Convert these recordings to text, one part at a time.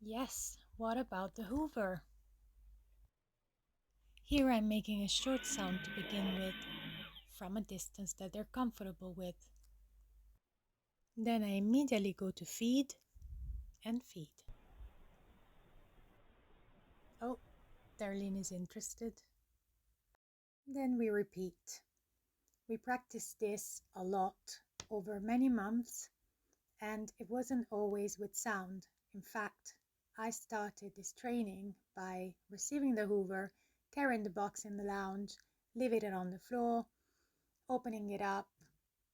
Yes, what about the hoover? Here I'm making a short sound to begin with, from a distance that they're comfortable with. Then I immediately go to feed and feed. Oh, Darlene is interested. Then we repeat. We practiced this a lot over many months, and it wasn't always with sound. In fact, I started this training by receiving the hoover, carrying the box in the lounge, leaving it on the floor, opening it up,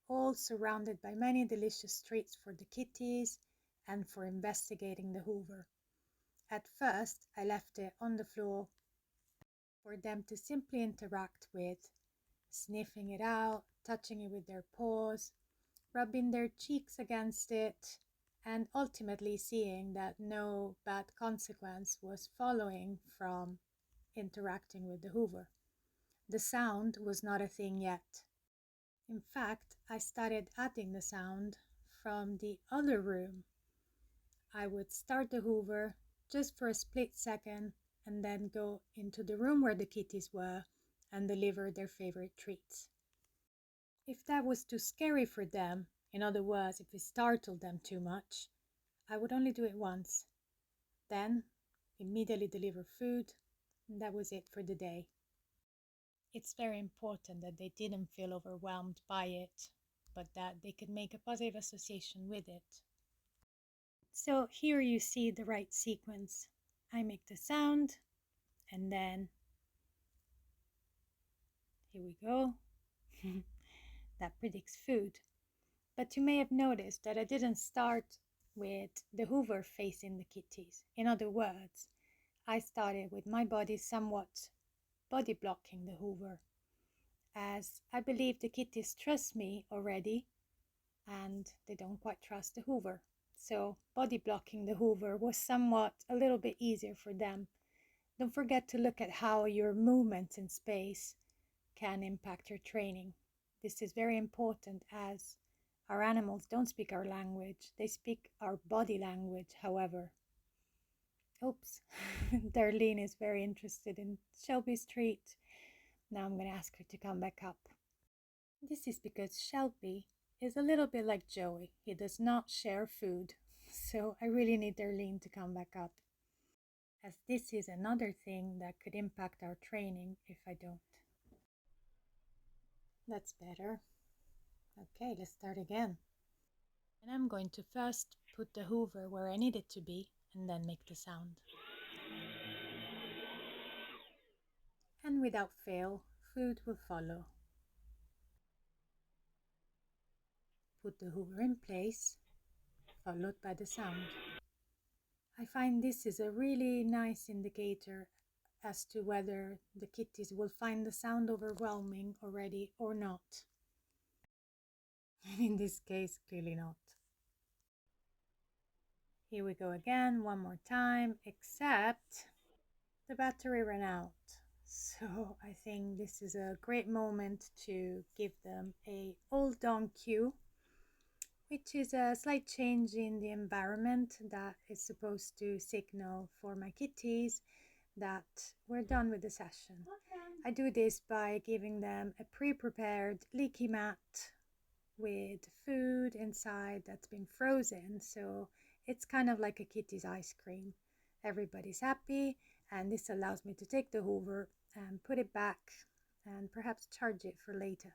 all surrounded by many delicious treats for the kitties and for investigating the hoover. At first, I left it on the floor for them to simply interact with, sniffing it out, touching it with their paws, rubbing their cheeks against it, and ultimately seeing that no bad consequence was following from interacting with the hoover. The sound was not a thing yet. In fact, I started adding the sound from the other room. I would start the hoover just for a split second and then go into the room where the kitties were and deliver their favorite treats. If that was too scary for them, in other words, if it startled them too much, I would only do it once. Then immediately deliver food, and that was it for the day. It's very important that they didn't feel overwhelmed by it, but that they could make a positive association with it. So here you see the right sequence. I make the sound, and then here we go. That predicts food. But you may have noticed that I didn't start with the hoover facing the kitties. In other words, I started with my body somewhat body blocking the hoover, as I believe the kitties trust me already and they don't quite trust the hoover. So body blocking the hoover was somewhat a little bit easier for them. Don't forget to look at how your movements in space can impact your training. This is very important as our animals don't speak our language. They speak our body language, however. Oops, Darlene is very interested in Shelby's treat. Now I'm going to ask her to come back up. This is because Shelby is a little bit like Joey. He does not share food. So I really need Darlene to come back up, as this is another thing that could impact our training if I don't. That's better. Okay, let's start again. And I'm going to first put the hoover where I need it to be and then make the sound. And without fail, food will follow. Put the hoover in place, followed by the sound. I find this is a really nice indicator as to whether the kitties will find the sound overwhelming already or not. In this case, clearly not. Here we go again, one more time, except the battery ran out. So I think this is a great moment to give them a hold down cue, which is a slight change in the environment that is supposed to signal for my kitties that we're done with the session. I do this by giving them a pre-prepared leaky mat with food inside that's been frozen, so it's kind of like a kitty's ice cream. Everybody's happy, and this allows me to take the hoover and put it back and perhaps charge it for later.